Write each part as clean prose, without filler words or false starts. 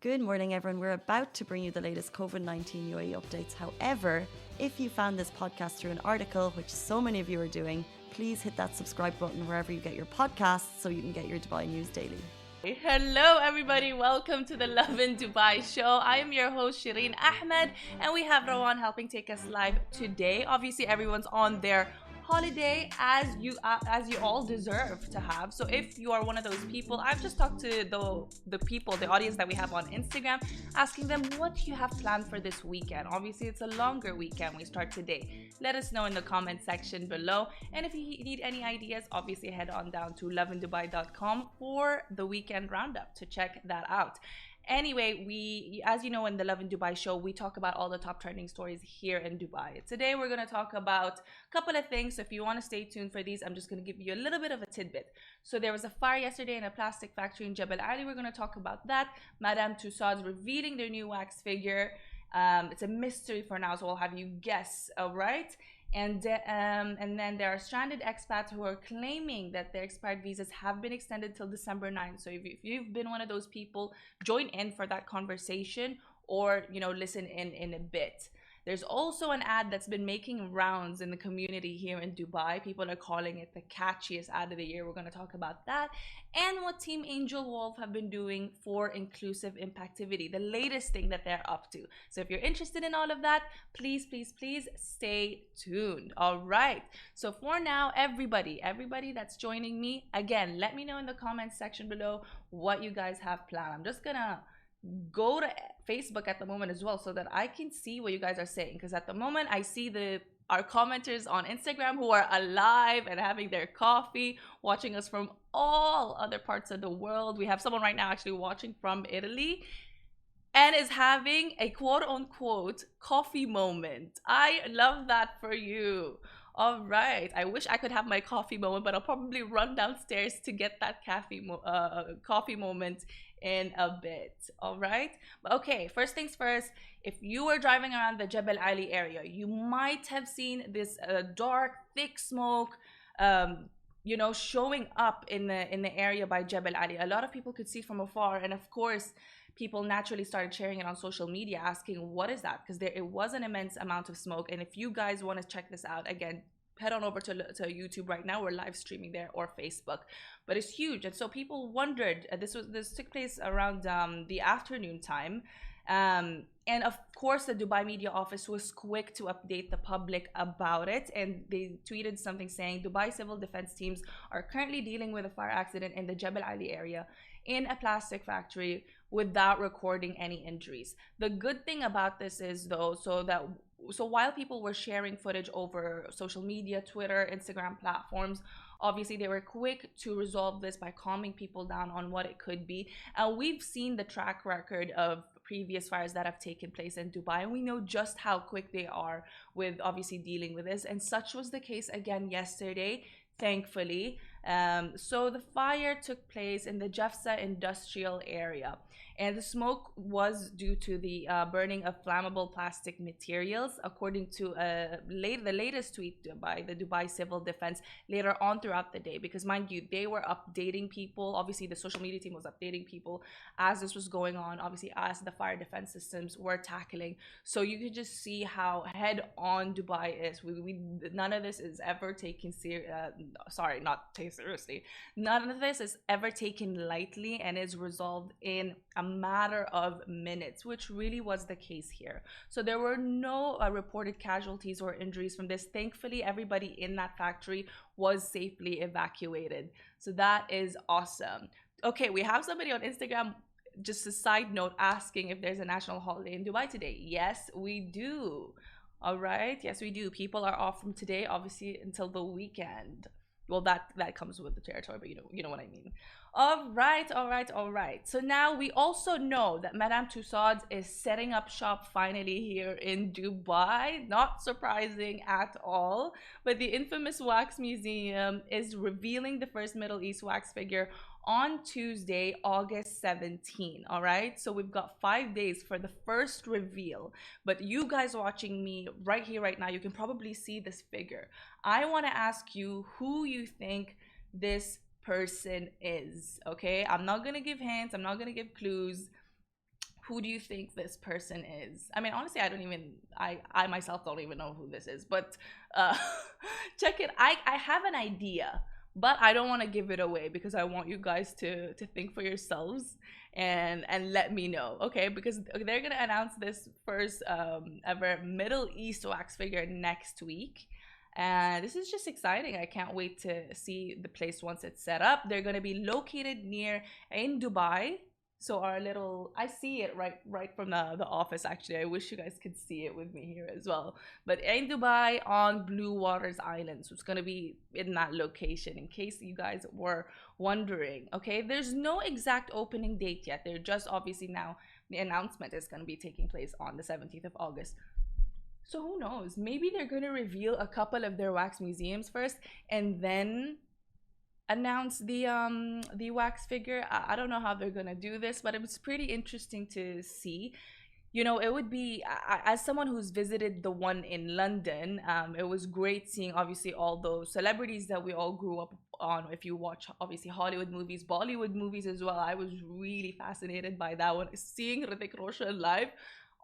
Good morning, everyone. We're about to bring you the latest COVID-19 UAE updates. However, if you found this podcast through an article, which so many of you are doing, please hit that subscribe button wherever you get your podcasts so you can get your Dubai news daily. Hello, everybody. Welcome to the Lovin Dubai show. I am your host, Shireen Ahmed, and we have Rawan helping take us live today. Obviously, everyone's on their holiday as you all deserve to have. So if you are one of those people, I've just talked to the audience that we have on Instagram, asking them what you have planned for this weekend. Obviously, it's a longer weekend. We start today. Let us know in the comment section below. And if you need any ideas, obviously head on down to lovindubai.com for the weekend roundup to check that out. Anyway, as you know, in the Lovin Dubai show, we talk about all the top trending stories here in Dubai. Today, we're going to talk about a couple of things. So if you want to stay tuned for these, I'm just going to give you a little bit of a tidbit. So there was a fire yesterday in a plastic factory in Jebel. We're going to talk about that. Madame Tussauds revealing their new wax figure. It's a mystery for now, so I'll have you guess. All right. And then there are stranded expats who are claiming that their expired visas have been extended till December 9th. So if you've been one of those people, join in for that conversation, or listen in a bit. There's also an ad that's been making rounds in the community here in Dubai. People are calling it the catchiest ad of the year. We're going to talk about that and what Team Angel Wolf have been doing for inclusive impactivity, the latest thing that they're up to. So if you're interested in all of that, please stay tuned. All right. So for now, everybody that's joining me, again, let me know in the comments section below what you guys have planned. I'm just going to go to Facebook at the moment as well so that I can see what you guys are saying, because at the moment I see our commenters on Instagram who are alive and having their coffee, watching us from all other parts of the world. We have someone right now actually watching from Italy and is having a quote unquote coffee moment. I love that for you. All right. I wish I could have my coffee moment, but I'll probably run downstairs to get that coffee moment in a bit. All right. But okay, first things first, if you were driving around the Jebel Ali area, you might have seen this dark, thick smoke showing up in the area by Jebel Ali. A lot of people could see from afar, and of course people naturally started sharing it on social media, asking what is that, because it was an immense amount of smoke. And if you guys want to check this out, again, head on over to YouTube right now. We're live streaming there, or Facebook, but it's huge. And so people wondered, this took place around the afternoon time, and of course the Dubai media office was quick to update the public about it, and they tweeted something saying Dubai civil defense teams are currently dealing with a fire accident in the Jebel Ali area in a plastic factory without recording any injuries. The good thing about this is, though, so while people were sharing footage over social media, Twitter, Instagram platforms, obviously they were quick to resolve this by calming people down on what it could be. We've seen the track record of previous fires that have taken place in Dubai, and we know just how quick they are with obviously dealing with this. And such was the case again yesterday, thankfully. So the fire took place in the Jafsa industrial area, and the smoke was due to the burning of flammable plastic materials, according to the latest tweet by the Dubai Civil Defense later on throughout the day. Because mind you, they were updating people. Obviously, the social media team was updating people as this was going on, obviously as the fire defense systems were tackling. So you could just see how head on Dubai is. We none of this is ever taken seriously. None of this is ever taken lightly and is resolved in a matter of minutes, which really was the case here. So there were no reported casualties or injuries from this. Thankfully, everybody in that factory was safely evacuated. So that is awesome. Okay, we have somebody on Instagram, just a side note, asking if there's a national holiday in Dubai today. Yes, we do. All right. Yes, we do. People are off from today, obviously, until the weekend. Well, that comes with the territory, but you know what I mean. All right. So now we also know that Madame Tussauds is setting up shop finally here in Dubai. Not surprising at all, but the infamous wax museum is revealing the first Middle East wax figure on Tuesday, August 17. All right, so we've got 5 days for the first reveal, but you guys watching me right here right now, you can probably see this figure. I want to ask you who you think this person is. Okay, I'm not gonna give hints, I'm not gonna give clues. who do you think this person is? I mean, honestly, I myself don't even know who this is, but uh, check it. I have an idea, but I don't want to give it away because I want you guys to think for yourselves and let me know, okay? Because they're gonna announce this first ever Middle East wax figure next week. And this is just exciting. I can't wait to see the place once it's set up. They're gonna be located near in Dubai. So our little, I see it right from the office actually. I wish you guys could see it with me here as well. But in Dubai on Blue Waters Island. So it's gonna be in that location in case you guys were wondering. Okay, there's no exact opening date yet. They're just obviously now the announcement is gonna be taking place on the 17th of August. So who knows? Maybe they're gonna reveal a couple of their wax museums first and then announce the wax figure. I don't know how they're gonna do this, but it was pretty interesting to see. You know, it would be as someone who's visited the one in London, it was great seeing obviously all those celebrities that we all grew up on. If you watch obviously Hollywood movies, Bollywood movies as well, I was really fascinated by that one. Seeing Hrithik Roshan live,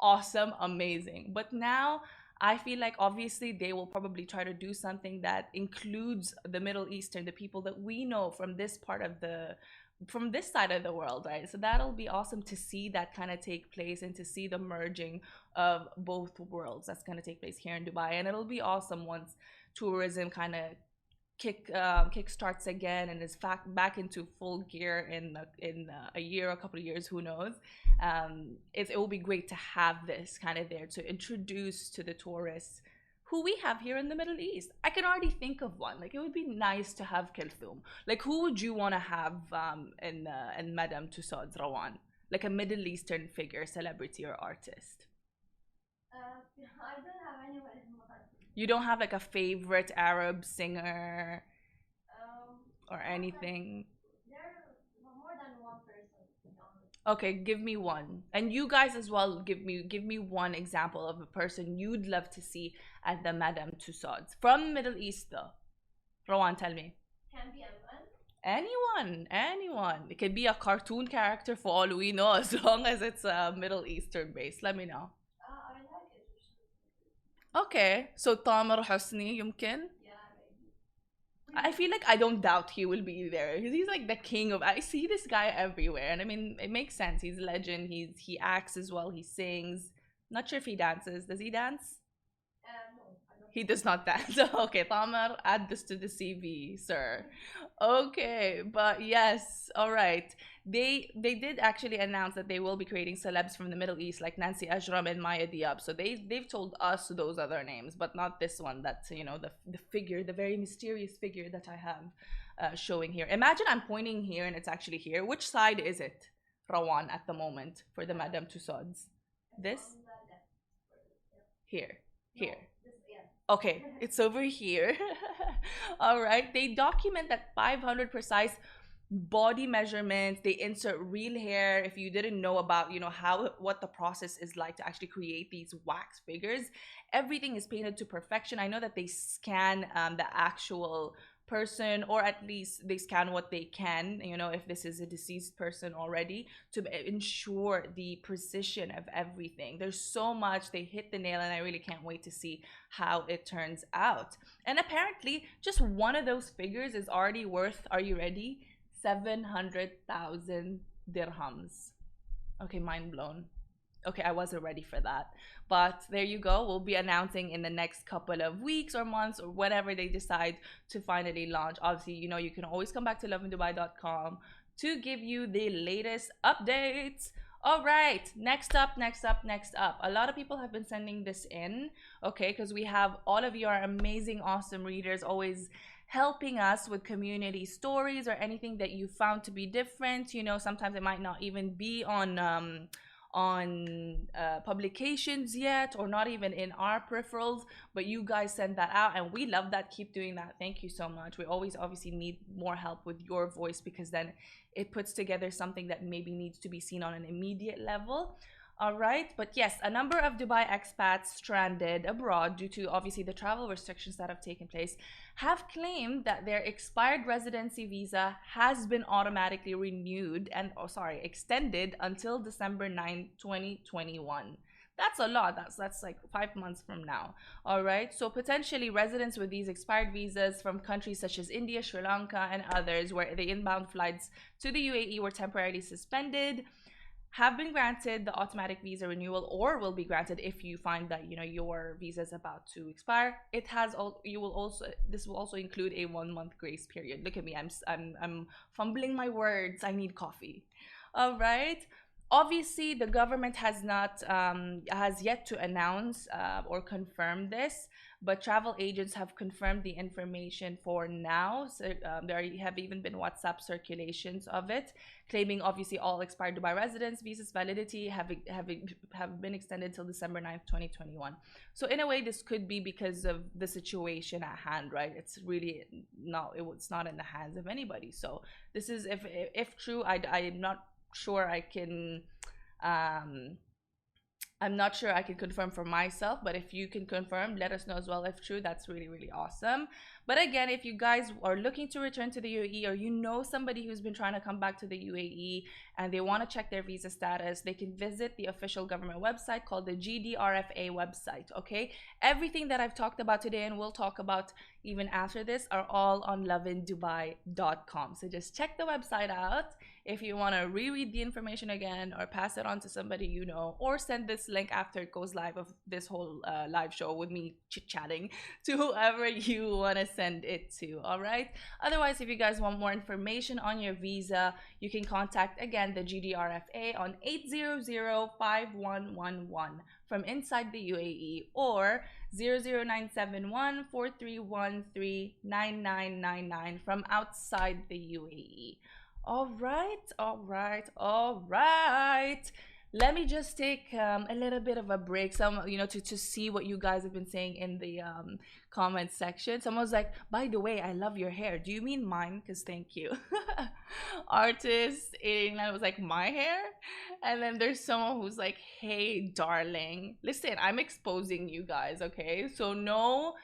awesome, amazing. But now I feel like obviously they will probably try to do something that includes the Middle Eastern, the people that we know from this part of the from this side of the world, right? So that'll be awesome to see that kind of take place and to see the merging of both worlds that's going to take place here in Dubai. And it'll be awesome once tourism kind of kick starts again and is back into full gear in a year, a couple of years, who knows. It will be great to have this kind of there to introduce to the tourists who we have here in the Middle East. I can already think of one. Like, it would be nice to have Kulthum. Like, who would you want to have in Madame Tussauds, Rawan? Like a Middle Eastern figure, celebrity or artist. I don't have anyone in mind. You don't have like a favorite Arab singer or Not anything? there are more than one person, to be honest. Okay, give me one. And you guys as well, give me one example of a person you'd love to see at the Madame Tussauds. From Middle East though. Rawan, tell me. Can be anyone. Anyone. It could be a cartoon character for all we know, as long as it's Middle Eastern based. Let me know. I like it. Okay, so Tamer Hosni, يمكن? Yeah, maybe. I feel like I don't doubt he will be there because he's like the king of. I see this guy everywhere, and I mean it makes sense. He's a legend. He acts as well. He sings. Not sure if he dances. Does he dance? No, I don't. He does not dance. Okay, Tamer, add this to the CV, sir. Okay, but yes, all right. They did actually announce that they will be creating celebs from the Middle East, like Nancy Ajram and Maya Diab. So they've told us those other names, but not this one. That's the figure, the very mysterious figure that I have showing here. Imagine I'm pointing here and it's actually here. Which side is it, Rawan, at the moment for the Madame Tussauds? This On the left. here, here. No, this, yeah. Okay, it's over here. All right. They document that 500 precise body measurements. They insert real hair. If you didn't know about, how what the process is like to actually create these wax figures, everything is painted to perfection. I know that they scan the actual person, or at least they scan what they can, if this is a deceased person already, to ensure the precision of everything. There's so much. They hit the nail, and I really can't wait to see how it turns out. And apparently just one of those figures is already worth, are you ready, 700,000 dirhams. Okay, mind blown. Okay, I wasn't ready for that. But there you go. We'll be announcing in the next couple of weeks or months or whatever they decide to finally launch. Obviously, you can always come back to lovindubai.com to give you the latest updates. All right, next up. A lot of people have been sending this in, okay, because we have all of your amazing, awesome readers always helping us with community stories or anything that you found to be different. Sometimes it might not even be on publications yet, or not even in our peripherals, but you guys send that out and we love that. Keep doing that. Thank you so much. We always obviously need more help with your voice, because then it puts together something that maybe needs to be seen on an immediate level. All right, but yes, a number of Dubai expats stranded abroad due to obviously the travel restrictions that have taken place have claimed that their expired residency visa has been automatically renewed and, oh, sorry, extended until December 9th, 2021. That's a lot. That's like 5 months from now. All right. So potentially residents with these expired visas from countries such as India, Sri Lanka, and others, where the inbound flights to the UAE were temporarily suspended, have been granted the automatic visa renewal, or will be granted if you find that your visa is about to expire. It has all you will also This will also include a 1 month grace period. Look at me, I'm fumbling my words. I need coffee. All right. Obviously the government has yet to announce or confirm this, but travel agents have confirmed the information for now. So there have even been WhatsApp circulations of it, claiming obviously all expired Dubai residents visas validity have been extended till December 9th, 2021. So in a way, this could be because of the situation at hand, right? It's really not it's not in the hands of anybody. So this is, if true, I am not sure I can um I'm not sure I can confirm for myself, but if you can confirm, let us know as well if true. That's really, really awesome. But again, if you guys are looking to return to the UAE, or you know somebody who's been trying to come back to the UAE and they want to check their visa status, they can visit the official government website called the GDRFA website, okay? Everything that I've talked about today and we'll talk about even after this are all on lovindubai.com. So just check the website out if you want to reread the information again, or pass it on to somebody you know, or send this link after it goes live of this whole live show with me chit-chatting to whoever you want to send it to. All right. Otherwise, if you guys want more information on your visa, you can contact again the GDRFA on 800-5111 from inside the UAE, or 00971-4313-9999 from outside the UAE. All right, all right, all right. Let me just take a little bit of a break, to see what you guys have been saying in the comment section. Someone's like, by the way, I love your hair. Do you mean mine? Because thank you. Artist 89 was like, my hair? And then there's someone who's like, hey, darling. Listen, I'm exposing you guys, okay? So no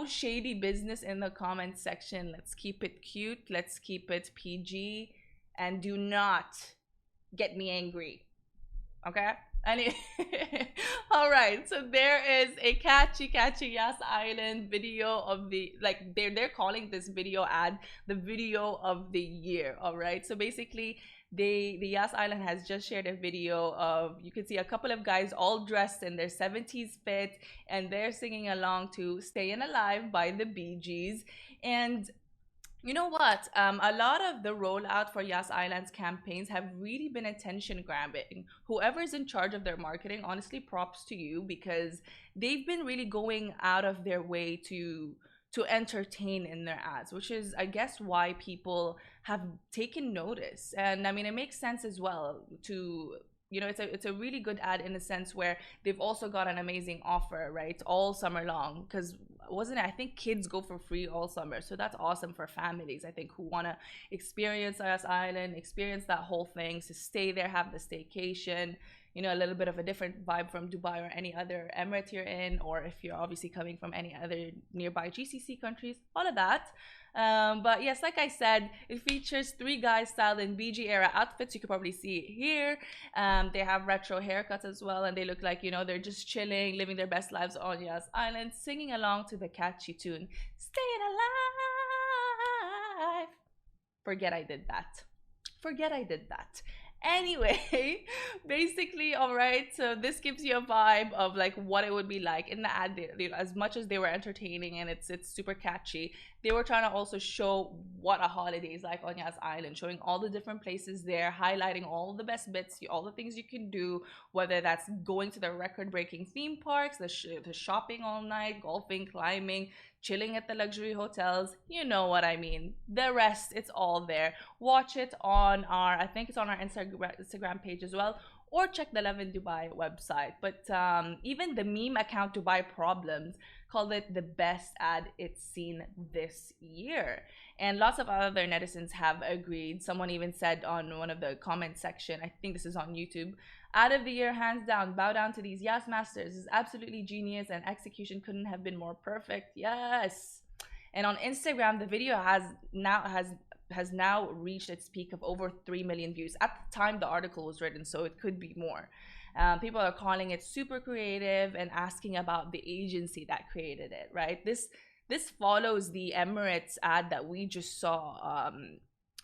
shady business in the comment section. Let's keep it cute. Let's keep it PG. And do not get me angry. Okay? All right. So there is a catchy Yas Island video of the, like, they're calling this video ad the video of the year. All right. So basically, the Yas Island has just shared a video of, you can see a couple of guys all dressed in their 70s fit, and they're singing along to Stayin' Alive by the Bee Gees. And you know what? A lot of the rollout for Yas Island's campaigns have really been attention grabbing. Whoever's in charge of their marketing, honestly, props to you, because they've been really going out of their way to entertain in their ads, which is, I guess, why people have taken notice. And I mean, it makes sense as well to, it's a really good ad in a sense where they've also got an amazing offer, right, all summer long. Because wasn't it, I think kids go for free all summer, so that's awesome for families, I think, who want to experience Yas Island, experience that whole thing, to stay there, have the staycation, a little bit of a different vibe from Dubai or any other emirate you're in, or if you're obviously coming from any other nearby GCC countries, all of that. But yes, like I said, it features 3 guys styled in BG era outfits. You can probably see it here. They have retro haircuts as well, and they look like, they're just chilling, living their best lives on Yas Island, singing along to the catchy tune, Staying Alive. Forget I did that. Anyway, basically, all right, so this gives you a vibe of like what it would be like in the ad. As much as they were entertaining and it's super catchy, they were trying to also show what a holiday is like on Yas Island, showing all the different places there, highlighting all the best bits, all the things you can do, whether that's going to the record-breaking theme parks, the shopping all night, golfing, climbing, chilling at the luxury hotels. You know what I mean. The rest, it's all there. Watch it on I think it's on our Instagram page as well, or check the Lovin Dubai website. But even the meme account Dubai Problems called it the best ad it's seen this year. And lots of other netizens have agreed. Someone even said on one of the comment section, I think this is on YouTube, Out of the year, hands down. Bow down to these Yas Masters. This is absolutely genius, and execution couldn't have been more perfect. Yes. And on Instagram, the video has now reached its peak of over 3 million views. At the time the article was written, so it could be more. People are calling it super creative and asking about the agency that created it, right? This follows the Emirates ad that we just saw.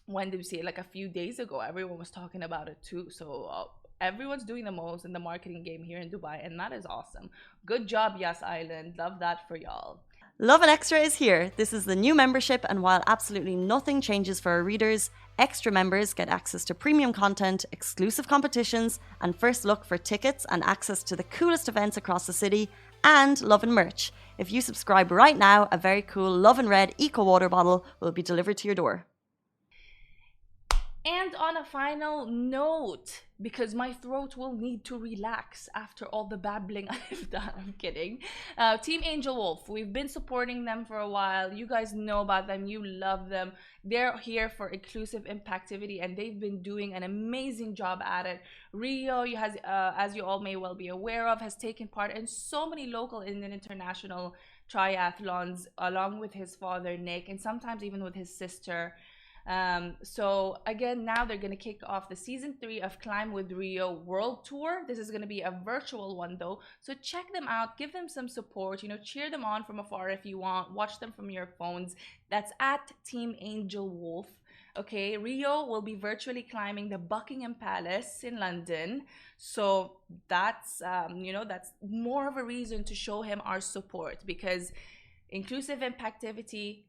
When did we see it? Like a few days ago. Everyone was talking about it too. So everyone's doing the most in the marketing game here in Dubai, and that is awesome. Good job, Yas Island. Love that for y'all. Lovin Extra is here. This is the new membership, and while absolutely nothing changes for our readers, extra members get access to premium content, exclusive competitions, and first look for tickets and access to the coolest events across the city, and Lovin merch. If you subscribe right now, a very cool Lovin Red Eco Water bottle will be delivered to your door. And on a final note, because my throat will need to relax after all the babbling I've done. I'm kidding. Team Angel Wolf, we've been supporting them for a while. You guys know about them. You love them. They're here for inclusive impactivity, and they've been doing an amazing job at it. Rio, as you all may well be aware of, has taken part in so many local and international triathlons, along with his father, Nick, and sometimes even with his sister. So again, now they're going to kick off the season 3 of Climb with Rio World Tour. This is going to be a virtual one though, so check them out, give them some support, cheer them on from afar if you want, watch them from your phones. That's at Team Angel Wolf. Okay, Rio will be virtually climbing the Buckingham Palace in London, so that's that's more of a reason to show him our support, because inclusive impactivity,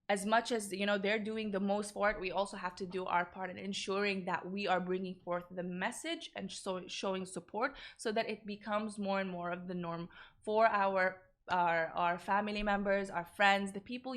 as much as they're doing the most for it, we also have to do our part in ensuring that we are bringing forth the message and showing support, so that it becomes more and more of the norm for our family members, our friends, the people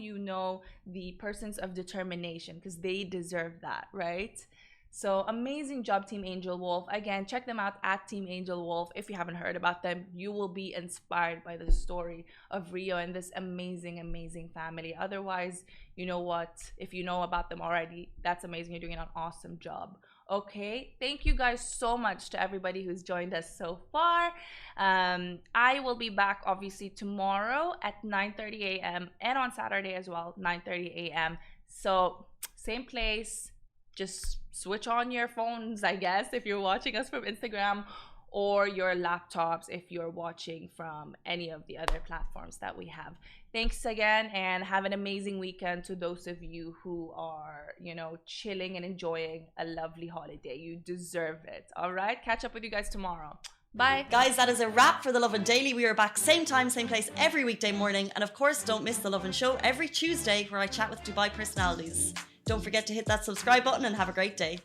the persons of determination, because they deserve that, right? So amazing job, Team Angel Wolf. Again, check them out at Team Angel Wolf. If you haven't heard about them, you will be inspired by the story of Rio and this amazing family. Otherwise, you know what? If you know about them already, that's amazing. You're doing an awesome job. Okay, thank you guys so much to everybody who's joined us so far. I will be back obviously tomorrow at 9:30 a.m. and on Saturday as well, 9:30 a.m. So same place. Just switch on your phones, I guess, if you're watching us from Instagram, or your laptops if you're watching from any of the other platforms that we have. Thanks again, and have an amazing weekend to those of you who are, chilling and enjoying a lovely holiday. You deserve it. All right, catch up with you guys tomorrow. Bye. Guys, that is a wrap for the Lovin Daily. We are back same time, same place every weekday morning. And of course, don't miss the Lovin Show every Tuesday, where I chat with Dubai personalities. Don't forget to hit that subscribe button and have a great day.